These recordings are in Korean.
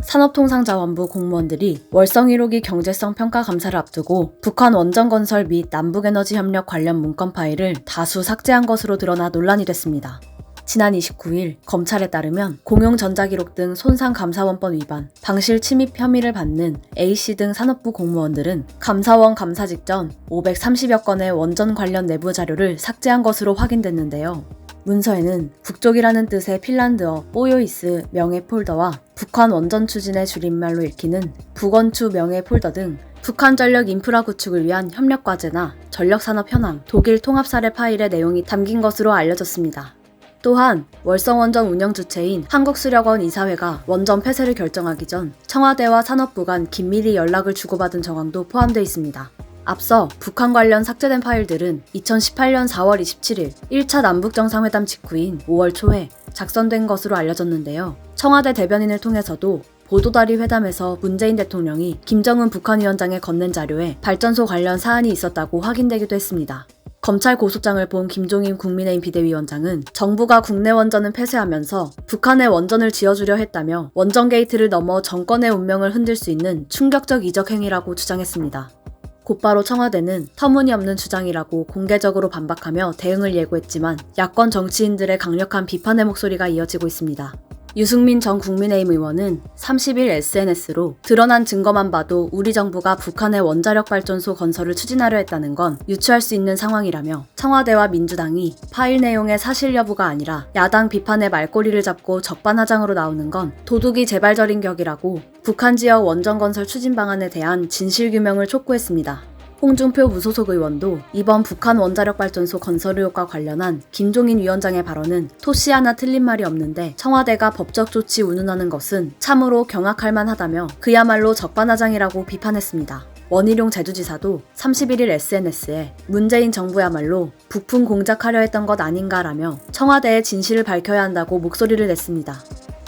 산업통상자원부 공무원들이 월성 1호기 경제성 평가 감사를 앞두고 북한 원전건설 및 남북에너지협력 관련 문건 파일을 다수 삭제한 것으로 드러나 논란이 됐습니다. 지난 29일 검찰에 따르면 공용전자기록 등 손상감사원법 위반, 방실 침입 혐의를 받는 A씨 등 산업부 공무원들은 감사원 감사 직전 530여 건의 원전 관련 내부 자료를 삭제한 것으로 확인됐는데요. 문서에는 북쪽이라는 뜻의 핀란드어 뽀요이스 명예 폴더와 북한 원전 추진의 줄임말로 읽히는 북원추 명예 폴더 등 북한 전력 인프라 구축을 위한 협력 과제나 전력 산업 현황, 독일 통합 사례 파일의 내용이 담긴 것으로 알려졌습니다. 또한 월성원전 운영 주체인 한국수력원 이사회가 원전 폐쇄를 결정하기 전 청와대와 산업부 간 긴밀히 연락을 주고받은 정황도 포함되어 있습니다. 앞서 북한 관련 삭제된 파일들은 2018년 4월 27일 1차 남북정상회담 직후인 5월 초에 작성된 것으로 알려졌는데요. 청와대 대변인을 통해서도 보도다리 회담에서 문재인 대통령이 김정은 북한 위원장에 건넨 자료에 발전소 관련 사안이 있었다고 확인되기도 했습니다. 검찰 고소장을 본 김종인 국민의힘 비대위원장은 정부가 국내 원전을 폐쇄하면서 북한에 원전을 지어주려 했다며 원전 게이트를 넘어 정권의 운명을 흔들 수 있는 충격적 이적 행위라고 주장했습니다. 곧바로 청와대는 터무니없는 주장이라고 공개적으로 반박하며 대응을 예고했지만 야권 정치인들의 강력한 비판의 목소리가 이어지고 있습니다. 유승민 전 국민의힘 의원은 30일 SNS로 드러난 증거만 봐도 우리 정부가 북한의 원자력 발전소 건설을 추진하려 했다는 건 유추할 수 있는 상황이라며 청와대와 민주당이 파일 내용의 사실 여부가 아니라 야당 비판의 말꼬리를 잡고 적반하장으로 나오는 건 도둑이 재발절인 격이라고 북한 지역 원전 건설 추진 방안에 대한 진실규명을 촉구했습니다. 홍준표 무소속 의원도 이번 북한 원자력 발전소 건설 의혹과 관련한 김종인 위원장의 발언은 토씨 하나 틀린 말이 없는데 청와대가 법적 조치 운운하는 것은 참으로 경악할 만하다며 그야말로 적반하장이라고 비판했습니다. 원희룡 제주지사도 31일 SNS에 문재인 정부야말로 북풍 공작하려 했던 것 아닌가라며 청와대의 진실을 밝혀야 한다고 목소리를 냈습니다.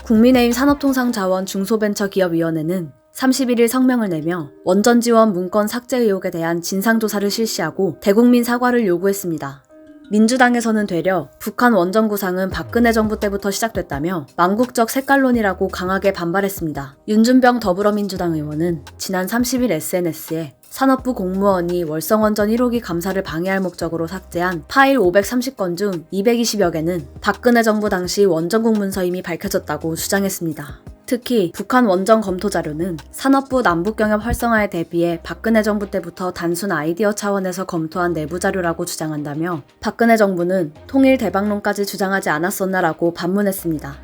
국민의힘 산업통상자원 중소벤처기업위원회는 31일 성명을 내며 원전 지원 문건 삭제 의혹에 대한 진상조사를 실시하고 대국민 사과를 요구했습니다. 민주당에서는 되려 북한 원전 구상은 박근혜 정부 때부터 시작됐다며 망국적 색깔론이라고 강하게 반발했습니다. 윤준병 더불어민주당 의원은 지난 30일 SNS에 산업부 공무원이 월성원전 1호기 감사를 방해할 목적으로 삭제한 파일 530건 중 220여 개는 박근혜 정부 당시 원전국 문서임이 밝혀졌다고 주장했습니다. 특히 북한 원전 검토 자료는 산업부 남북경협 활성화에 대비해 박근혜 정부 때부터 단순 아이디어 차원에서 검토한 내부 자료라고 주장한다며 박근혜 정부는 통일 대박론까지 주장하지 않았었나라고 반문했습니다.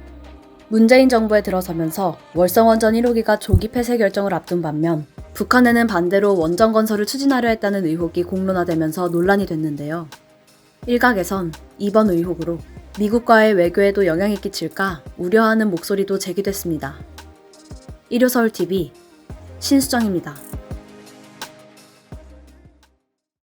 문재인 정부에 들어서면서 월성원전 1호기가 조기 폐쇄 결정을 앞둔 반면 북한에는 반대로 원전 건설을 추진하려 했다는 의혹이 공론화되면서 논란이 됐는데요. 일각에선 이번 의혹으로 미국과의 외교에도 영향이 끼칠까 우려하는 목소리도 제기됐습니다. 일요서울TV 신수정입니다.